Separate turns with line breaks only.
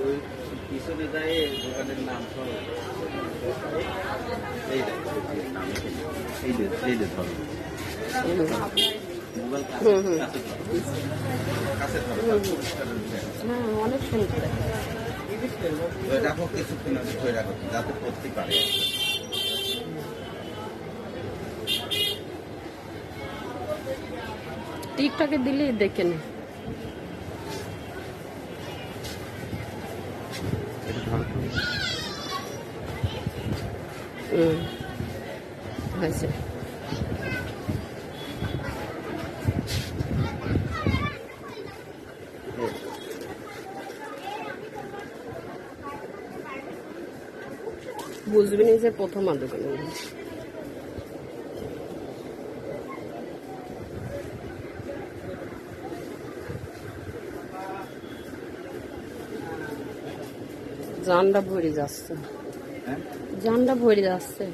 ওই পিছনে যায় দোকানের নাম সব এই যে ধরো মোবাইল কাছে ধরো
হ্যাঁ, অনেক সুন্দর।
রাখো কিছুক্ষণ ধরে রাখো যাতে পড়তে পারে।
টিকটকে দিলে দেখে নে। হয়েছে। বুঝবি না যে প্রথম দোকানে জানটা ভরে যাচ্ছে, জানটা ভরে যাচ্ছে।